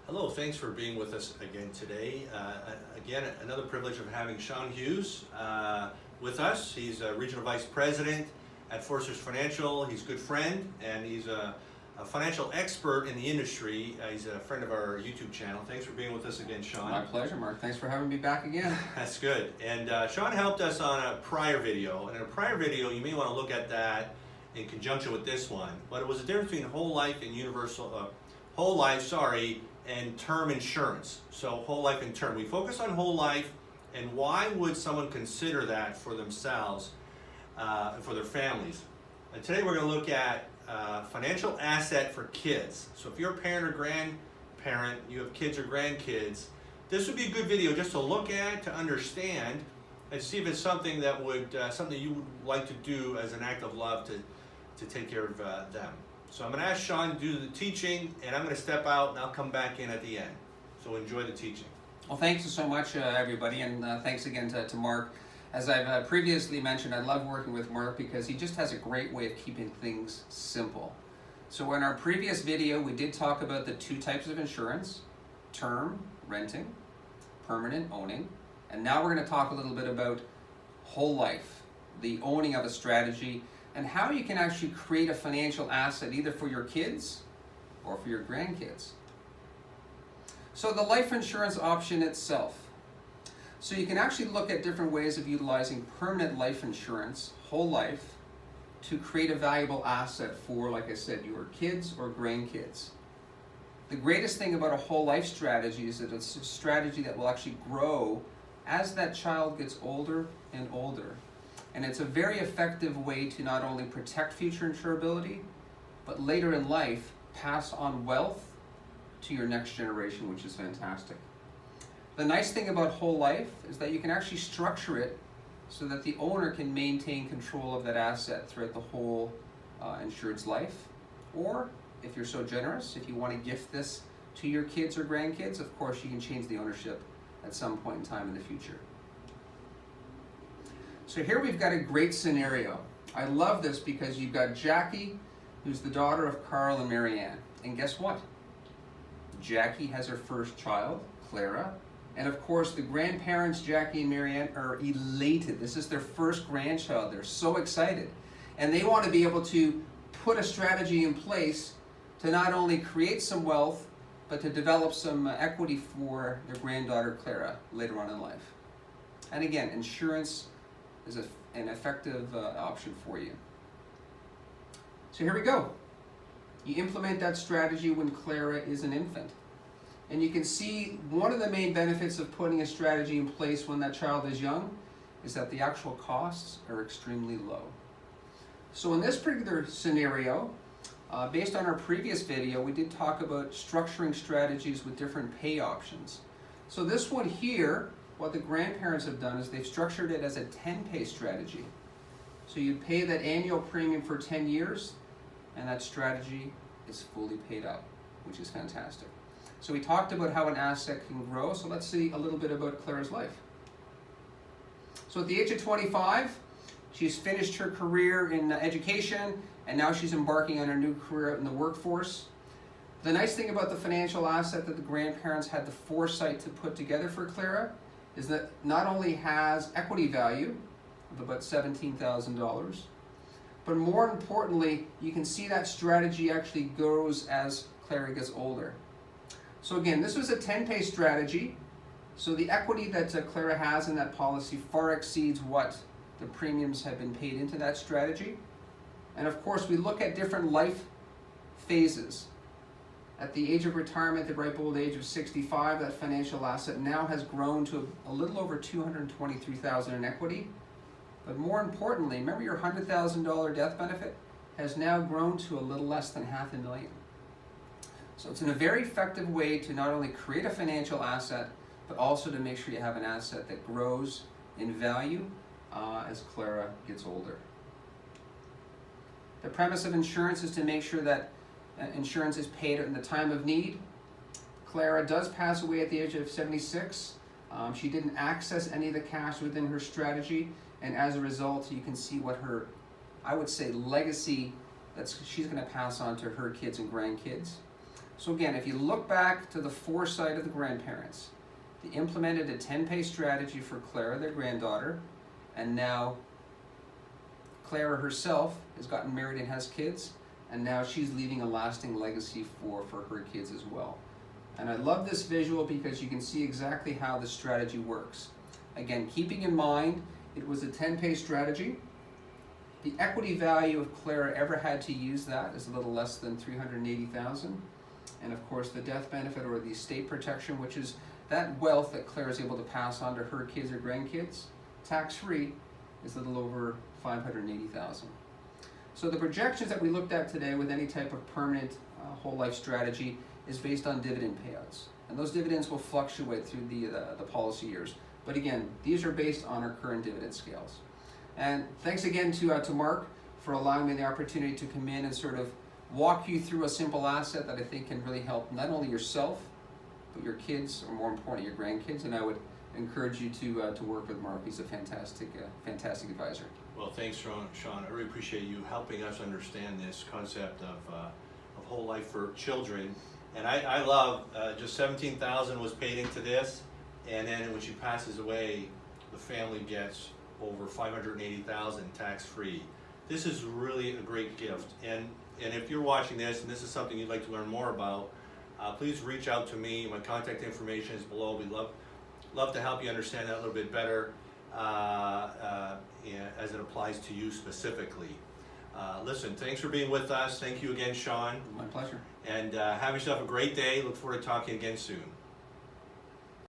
Hello, thanks for being with us again today. Again, another privilege of having Shawn Hughes with us. He's a Regional Vice President at Forsters Financial. He's a good friend, and he's a financial expert in the industry. He's a friend of our YouTube channel. Thanks for being with us again, Shawn. My pleasure, Mark. Thanks for having me back again. That's good. And Shawn helped us on a prior video. And in a prior video, you may want to look at that in conjunction with this one. But it was the difference between whole life and and term insurance. So whole life and term. We focus on whole life, and why would someone consider that for themselves, for their families? And today we're going to look at financial asset for kids. So if you're a parent or grandparent, you have kids or grandkids, this would be a good video just to look at, to understand, and see if it's something that would something you would like to do as an act of love to take care of them. So I'm going to ask Shawn to do the teaching, and I'm going to step out, and I'll come back in at the end. So enjoy the teaching. Well, thanks so much, everybody, and thanks again to Mark. As I've previously mentioned, I love working with Mark because he just has a great way of keeping things simple. So in our previous video, we did talk about the two types of insurance: term, renting; permanent, owning. And now we're going to talk a little bit about whole life, the owning of a strategy, and how you can actually create a financial asset either for your kids or for your grandkids. So the life insurance option itself. So you can actually look at different ways of utilizing permanent life insurance, whole life, to create a valuable asset for, like I said, your kids or grandkids. The greatest thing about a whole life strategy is that it's a strategy that will actually grow as that child gets older and older. And it's a very effective way to not only protect future insurability, but later in life, pass on wealth to your next generation, which is fantastic. The nice thing about whole life is that you can actually structure it so that the owner can maintain control of that asset throughout the whole insured's life. Or, if you're so generous, if you want to gift this to your kids or grandkids, of course you can change the ownership at some point in time in the future. So here we've got a great scenario. I love this because you've got Jackie, who's the daughter of Carl and Marianne. And guess what? Jackie has her first child, Clara. And of course, the grandparents, Jackie and Marianne, are elated. This is their first grandchild. They're so excited. And they want to be able to put a strategy in place to not only create some wealth, but to develop some equity for their granddaughter, Clara, later on in life. And again, insurance is an effective option for you. So here we go. You implement that strategy when Clara is an infant. And you can see one of the main benefits of putting a strategy in place when that child is young is that the actual costs are extremely low. So in this particular scenario, based on our previous video, we did talk about structuring strategies with different pay options. So this one here, what the grandparents have done is they've structured it as a 10-pay strategy. So you pay that annual premium for 10 years, and that strategy is fully paid up, which is fantastic. So we talked about how an asset can grow, so let's see a little bit about Clara's life. So at the age of 25, she's finished her career in education, and now she's embarking on her new career out in the workforce. The nice thing about the financial asset that the grandparents had the foresight to put together for Clara is that not only has equity value of about $17,000, but more importantly, you can see that strategy actually grows as Clara gets older. So again, this was a 10-pay strategy, so the equity that Clara has in that policy far exceeds what the premiums have been paid into that strategy. And of course, we look at different life phases. At the age of retirement, the ripe old age of 65, that financial asset now has grown to a little over $223,000 in equity. But more importantly, remember your $100,000 death benefit has now grown to a little less than $500,000. So it's a very effective way to not only create a financial asset, but also to make sure you have an asset that grows in value as Clara gets older. The premise of insurance is to make sure that insurance is paid in the time of need. Clara does pass away at the age of 76. She didn't access any of the cash within her strategy, and as a result, you can see what her, I would say, legacy that she's going to pass on to her kids and grandkids. So again, if you look back to the foresight of the grandparents, they implemented a 10-pay strategy for Clara, their granddaughter, and now Clara herself has gotten married and has kids, and now she's leaving a lasting legacy for her kids as well. And I love this visual because you can see exactly how the strategy works. Again, keeping in mind it was a 10-pay strategy. The equity value if Clara ever had to use that is a little less than $380,000. And of course the death benefit or the estate protection, which is that wealth that Claire is able to pass on to her kids or grandkids, tax-free, is a little over $580,000. So the projections that we looked at today with any type of permanent whole life strategy is based on dividend payouts. And those dividends will fluctuate through the policy years. But again, these are based on our current dividend scales. And thanks again to Mark for allowing me the opportunity to come in and sort of walk you through a simple asset that I think can really help not only yourself, but your kids, or more importantly, your grandkids. And I would encourage you to work with Mark. He's a fantastic advisor. Well, thanks, Shawn. I really appreciate you helping us understand this concept of whole life for children. And I love just $17,000 was paid into this, and then when she passes away, the family gets over $580,000 tax-free. This is really a great gift. And if you're watching this and this is something you'd like to learn more about, please reach out to me. My contact information is below. We'd love to help you understand that a little bit better as it applies to you specifically. Listen, thanks for being with us. Thank you again, Shawn. My pleasure. And have yourself a great day. Look forward to talking again soon.